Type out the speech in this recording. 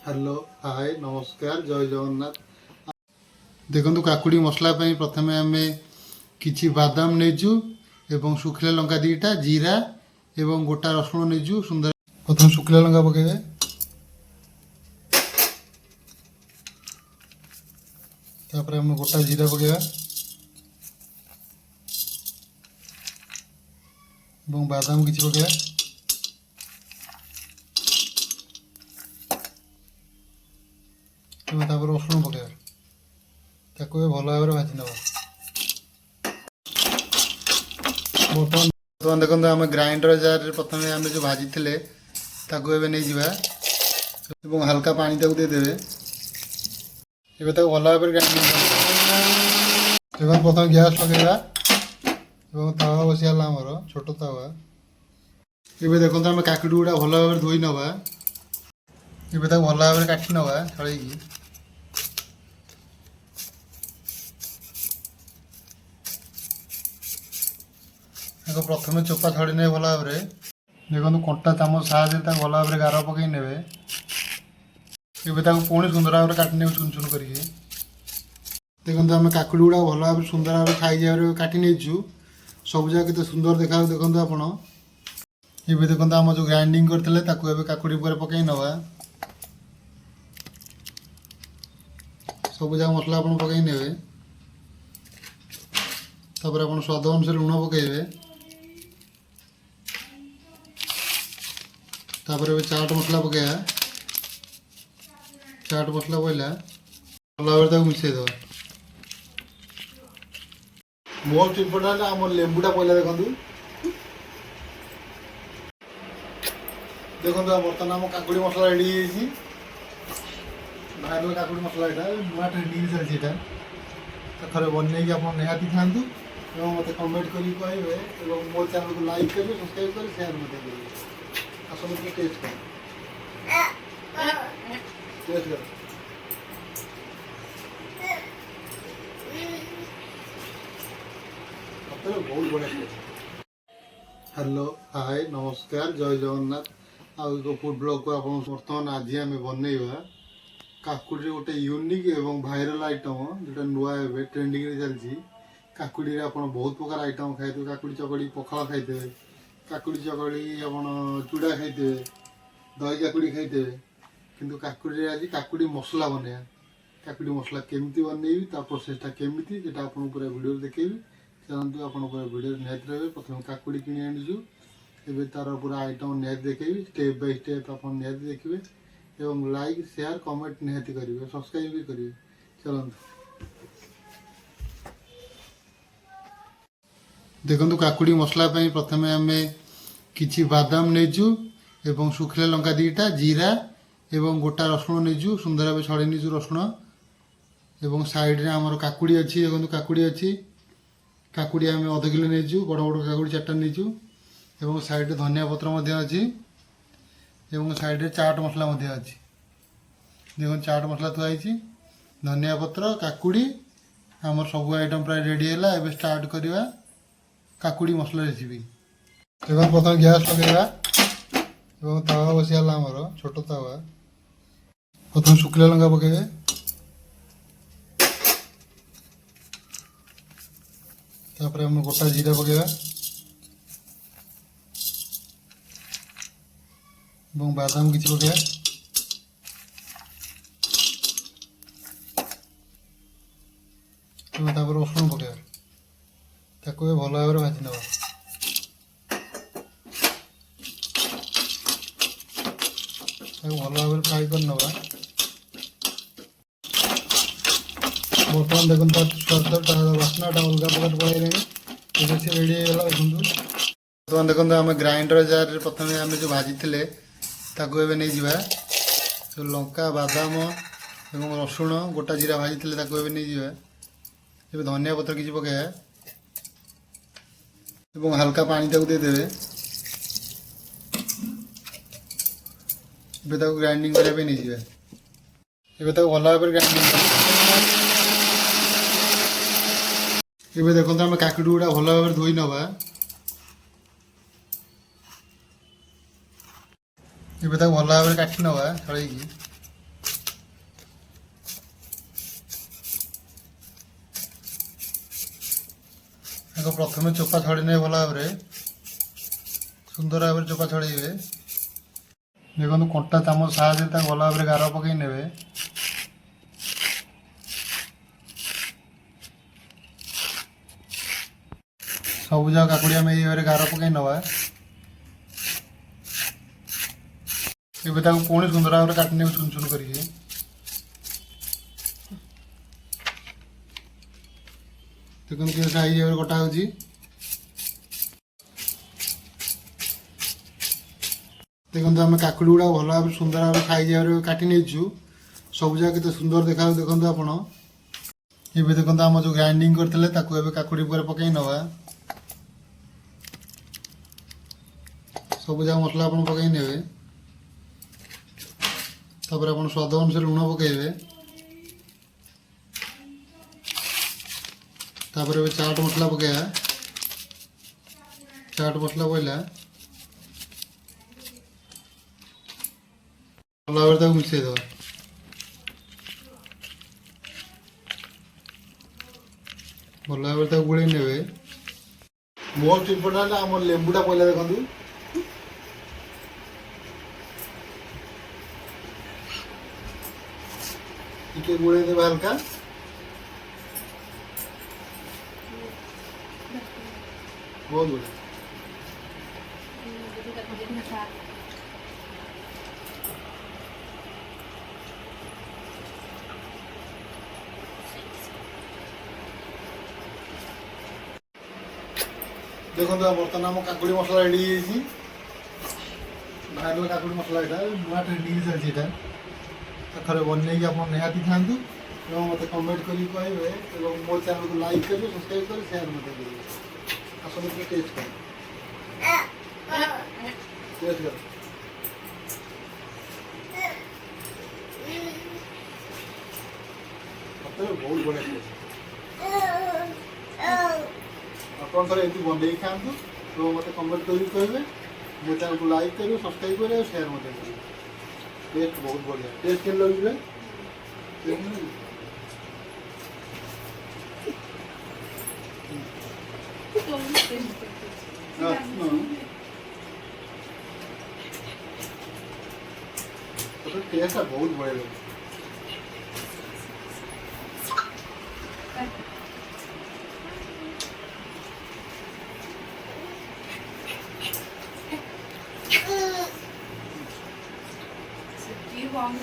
Hello hi नमस्कार जय जगन्नाथ। देखो काकुड़ी मसला प्रथम आम कि बादाम नेजु एवं शुखिला लंका दीटा जीरा एवं गोटा रसुण नेजु सुंदर प्रथम शुखिला लंका पकेबे तापर आम गोटा जीरा पकेबा एवं बादाम किछि पकेबा तापर रसुण पकेबा ताको भल भाव भाजी नवा। बर्तमान देखो आम ग्राइंडर जार प्रथम आम जो भाजी थे नहीं जावा हल्का पानी देदेवे भल भाव ग्राइंडिंग देखो प्रथम गैस लगे तावा बसीगला आमर छोट तावा ये देखो आम काकुड़ी गुड़ा भल भाव धोई नवा भल भाव काटी नवा छड़े प्रथम चोपा छड़ी ने भल भाव देखो कंटा चामच साहय भल भाव गार पकई ने पुणी सुंदर भाव काटि ने चुन चुन कर देखो आम काकुड़ी गुड़ा भल भाव सुंदर भाव साइज भाव काटि नहीं सब जगह केते सुंदर देखा देखो आपण ये देखो आम जो ग्राइंडिंग करते काकुड़ी पर पकई नवा सब जगह मसला आप पकई ने स्वाद अनुसार लुण पकईबे तापर चाट मसला पकड़ा चाट मसला पड़ा भल भाव मिसईदे मोस्ट इम्पोर्टाट आम लेंबूटा पड़ा देखो देखो बर्तमान आम काकुड़ी मसला रेडी बाहर काकुड़ी मसला यहाँ नुआ ट्रेंडिंग चलती थे बनई आप निहाती खातु मत कमेंट करेंगे मो चैनल को लाइक करेंगे सब्सक्राइब करेंगे शेयर करेंगे आसो टेस्ट कर बहुत बढ़िया हेलो हाय नमस्कार जय जगन्नाथ आउ फूड ब्लॉग को आप बर्तमान आज आम बनइबा काकुड़ी गोटे यूनिक एवं भाइराल आइटम जोटा नुआ ट्रेंडिंग चलती काकुड़ी आप बहुत प्रकार आइटम खाई काकुड़ी चकड़ी पखाल खाई काकुड़ी चकड़ी आप चूड़ा खाई दही काकुड़ी खाई किंतु काकुड़ी आज काकुड़ी मसला बनया काकुड़ी मसला केमती बनइबी प्रोसेसटा केमती जेटा आपको पूरा वीडियो देखेबी चलतु आप वीडियो निहत रहे प्रथम काकुड़ी कि आनीचु एवं तार पूरा आइटम निहत देखेबी स्टेप बाय स्टेप आप निहत देखिए एवं लाइक शेयर कमेंट निहत करेंगे सब्सक्राइब भी करेंगे चलतु देखो काकुड़ी मसला प्रथम आम कि बादाम नेजु एवं शुखिला लंका दीटा जीरा एवं गोटा रसुण नेजु सुंदर भाव छड़े नीचु रसुण एवं साइड रे आमर काकुड़ी अच्छी देखो काकुड़ी अच्छी काकुड़ी आम अध किलो नेजु बड़ बड़ काकुड़ी चार्टा नीचु एवं साइड रे धनिया पत्र अच्छी एवं साइड रे चाट मसला अच्छी देखो चाट मसला थुआई धनिया पत्र काकुड़ी आमर सब आइटम प्राय रेडी है एवं स्टार्ट करवा काकुड़ी मसला रेसिपी देखो प्रथम गैस लगे तावा बसीगला आमर छोट तावा प्रथम शुखिला लंका पकेबे तापर आम गोटा जीरा पकेबा एवं बादाम किछि पकेबा तापर रसुण पकेबा ताको भल भाव भाजी नवा भल भाव फ्राए कर नवा बर्तमान देखो स्वाद बास्नाटा अलग प्रकार पड़े रेडी होगा देखो बर्तमान देखो आम ग्राइंडर जार प्रथम आम जो भाजी थे नहीं जावा जो लंका बादाम एवं रसुण गोटा जीरा भाजी थे नहीं जावा धनिया पत्र किसी पकाया एवं हल्का पानी देदेवे ग्राइंडिंग करने नहीं जावा भल भाव ग्राइंडिंग ये देखो आम काकुड़ी गुड़ा भल भाव धोई नवा भल भाव काटि नवा छड़े ଆଗ ପ୍ରଥମେ ଚୋପା ଛଡ଼େଇ ନେବେ ଭଲ ଭାବରେ, ସୁନ୍ଦର ଭାବରେ ଚୋପା ଛଡ଼େଇବେ। ଦେଖନ୍ତୁ କଣ୍ଟା ଚାମଚ ସାହାଯ୍ୟରେ ତାକୁ ଭଲ ଭାବରେ ଗାର ପକାଇ ନେବେ। ସବୁଯାକ କାକୁଡ଼ି ଆମେ ଏଇ ଭାବରେ ଗାର ପକାଇ ନେବା। ଏବେ ତାକୁ ପୁଣି ସୁନ୍ଦର ଭାବରେ କାଟି ନେବେ ଚୁନ ଚୁନ କରିକି। ଦେଖନ୍ତୁ କେତେ ସାଇଜ ଭାବରେ କଟା ହେଉଛି। ଦେଖନ୍ତୁ ଆମେ କାକୁଡ଼ି ଗୁଡ଼ାକ ଭଲ ଭାବରେ ସୁନ୍ଦର ଭାବରେ ସାଇଜ ଭାବରେ କାଟି ନେଇଛୁ। ସବୁଯାକ କେତେ ସୁନ୍ଦର ଦେଖାଯାଉଛି ଦେଖନ୍ତୁ ଆପଣ। ଏବେ ଦେଖନ୍ତୁ ଆମ ଯେଉଁ ଗ୍ରାଇଣ୍ଡିଙ୍ଗ କରିଥିଲେ ତାକୁ ଏବେ କାକୁଡ଼ି ଉପରେ ପକାଇ ନେବା। ସବୁଯାକ ମସଲା ଆପଣ ପକାଇ ନେବେ। ତାପରେ ଆପଣ ସ୍ୱାଦ ଅନୁସାରେ ଲୁଣ ପକାଇବେ। ତାପରେ ଏବେ ଚାଟ୍ ମସଲା ପକାଇବା। ଚାଟ୍ ମସଲା ପଇଲା ଭଲ ଭାବରେ ତାକୁ ମିଶାଇଦେବା। ଭଲ ଭାବରେ ତାକୁ ଗୋଳେଇ ନେବେ। ମୋଷ୍ଟ ଇମ୍ପୋର୍ଟାଣ୍ଟ ଆମର ଲେମ୍ବୁଟା ପଇଲା ଦେଖନ୍ତୁ। ଟିକେ ଗୋଳେଇ ଦେବେ ହାଲକା। ବହୁତ ବଢ଼ିଆ। ଦେଖନ୍ତୁ ବର୍ତ୍ତମାନ ଆମ କାକୁଡ଼ି ମସଲା ରେଡ଼ି ହେଇଯାଇଛି। ବାହାରିଲା କାକୁଡ଼ି ମସଲା, ଏଇଟା ନୂଆ ଟ୍ରେଣ୍ଡିଂ ଚାଲିଛି। ଏଇଟା ଥରେ ବନେଇକି ଆପଣ ନିହାତି ଖାଆନ୍ତୁ ଏବଂ ମୋତେ କମେଣ୍ଟ କରିକି କହିବେ ଏବଂ ମୋ ଚ୍ୟାନେଲକୁ ଲାଇକ୍ କରିବେ, ସବସ୍କ୍ରାଇବ୍ କରି ସେୟାର ମଧ୍ୟ କରିବେ। ଆସନ୍ତୁ ଟିକେ ଟେଷ୍ଟ କର। ଟେଷ୍ଟ କର। ସତରେ ବହୁତ ବଢ଼ିଆ ଟେଷ୍ଟ। ଆପଣ ଥରେ ଏମିତି ବନେଇକି ଖାଆନ୍ତୁ ଏବଂ ମୋତେ କମେଣ୍ଟ କରିକି କହିବେ। ମୋ ଚ୍ୟାନେଲକୁ ଲାଇକ୍ କରିବେ, ସବସ୍କ୍ରାଇବ୍ କରିବେ ଆଉ ସେୟାର ମଧ୍ୟ କରିବେ। ଟେଷ୍ଟ ବହୁତ ବଢ଼ିଆ। ଟେଷ୍ଟ କେମିତି ଲାଗୁଛି? ଟେଷ୍ଟଟା ବହୁତ ବଢ଼ିଆ ଲାଗୁଛି। Do you want